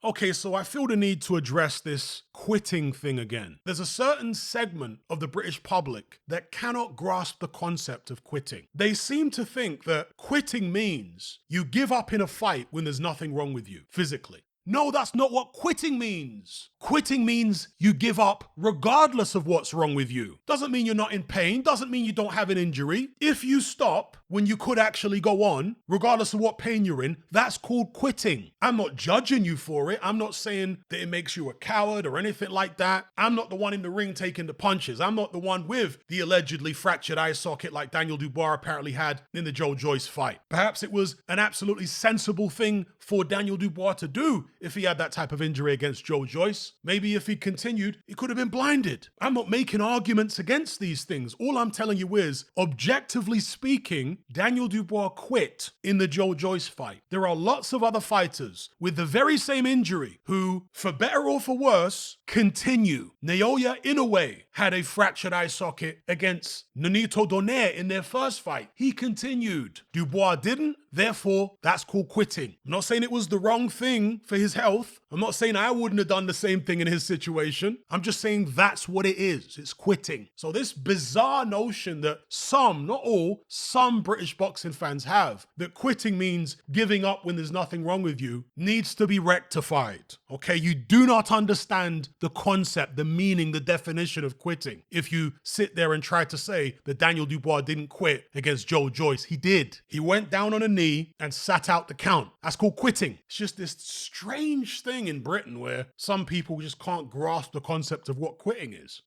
Okay, so I feel the need to address this quitting thing again. There's a certain segment of the British public that cannot grasp the concept of quitting. They seem to think that quitting means you give up in a fight when there's nothing wrong with you physically. No, that's not what quitting means. Quitting means you give up regardless of what's wrong with you. Doesn't mean you're not in pain, doesn't mean you don't have an injury. If you stop when you could actually go on, regardless of what pain you're in, that's called quitting. I'm not judging you for it. I'm not saying that it makes you a coward or anything like that. I'm not the one in the ring taking the punches. I'm not the one with the allegedly fractured eye socket like Daniel Dubois apparently had in the Joe Joyce fight. Perhaps it was an absolutely sensible thing for Daniel Dubois to do if he had that type of injury against Joe Joyce. Maybe if he continued, he could have been blinded. I'm not making arguments against these things. All I'm telling you is, objectively speaking, Daniel Dubois quit in the Joe Joyce fight. There are lots of other fighters with the very same injury who, for better or for worse, continue. Naoya Inoue had a fractured eye socket against Nonito Donaire in their first fight. He continued. Dubois didn't. Therefore, that's called quitting. I'm not saying it was the wrong thing for his health. I'm not saying I wouldn't have done the same thing in his situation. I'm just saying that's what it is. It's quitting. So this bizarre notion that some, not all, some British boxing fans have, that quitting means giving up when there's nothing wrong with you, needs to be rectified. Okay, you do not understand the concept, the meaning, the definition of quitting. If you sit there and try to say that Daniel Dubois didn't quit against Joe Joyce, he did. He went down on a knee and sat out the count. That's called quitting. It's just this strange thing in Britain where some people just can't grasp the concept of what quitting is.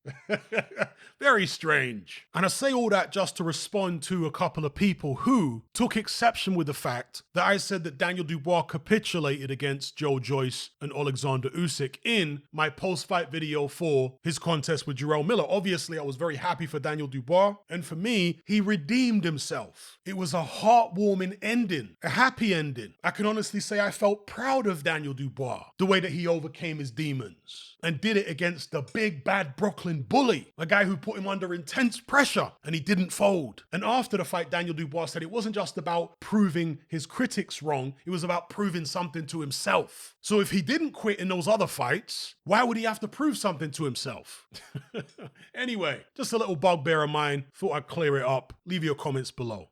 Very strange. And I say all that just to respond to a couple of people who took exception with the fact that I said that Daniel Dubois capitulated against Joe Joyce and Alexander Usyk in my post-fight video for his contest with Jarrell Miller. Obviously, I was very happy for Daniel Dubois, and for me, he redeemed himself. It was a heartwarming ending, a happy ending. I can honestly say I felt proud of Daniel Dubois, the way that he overcame his demons and did it against the big bad Brooklyn bully, a guy who put him under intense pressure and he didn't fold. And after the fight, Daniel Dubois said it wasn't just about proving his critics wrong, it was about proving something to himself. So if he didn't quit in those other fights, why would he have to prove something to himself? Anyway, just a little bugbear of mine. Thought I'd clear it up. Leave your comments below.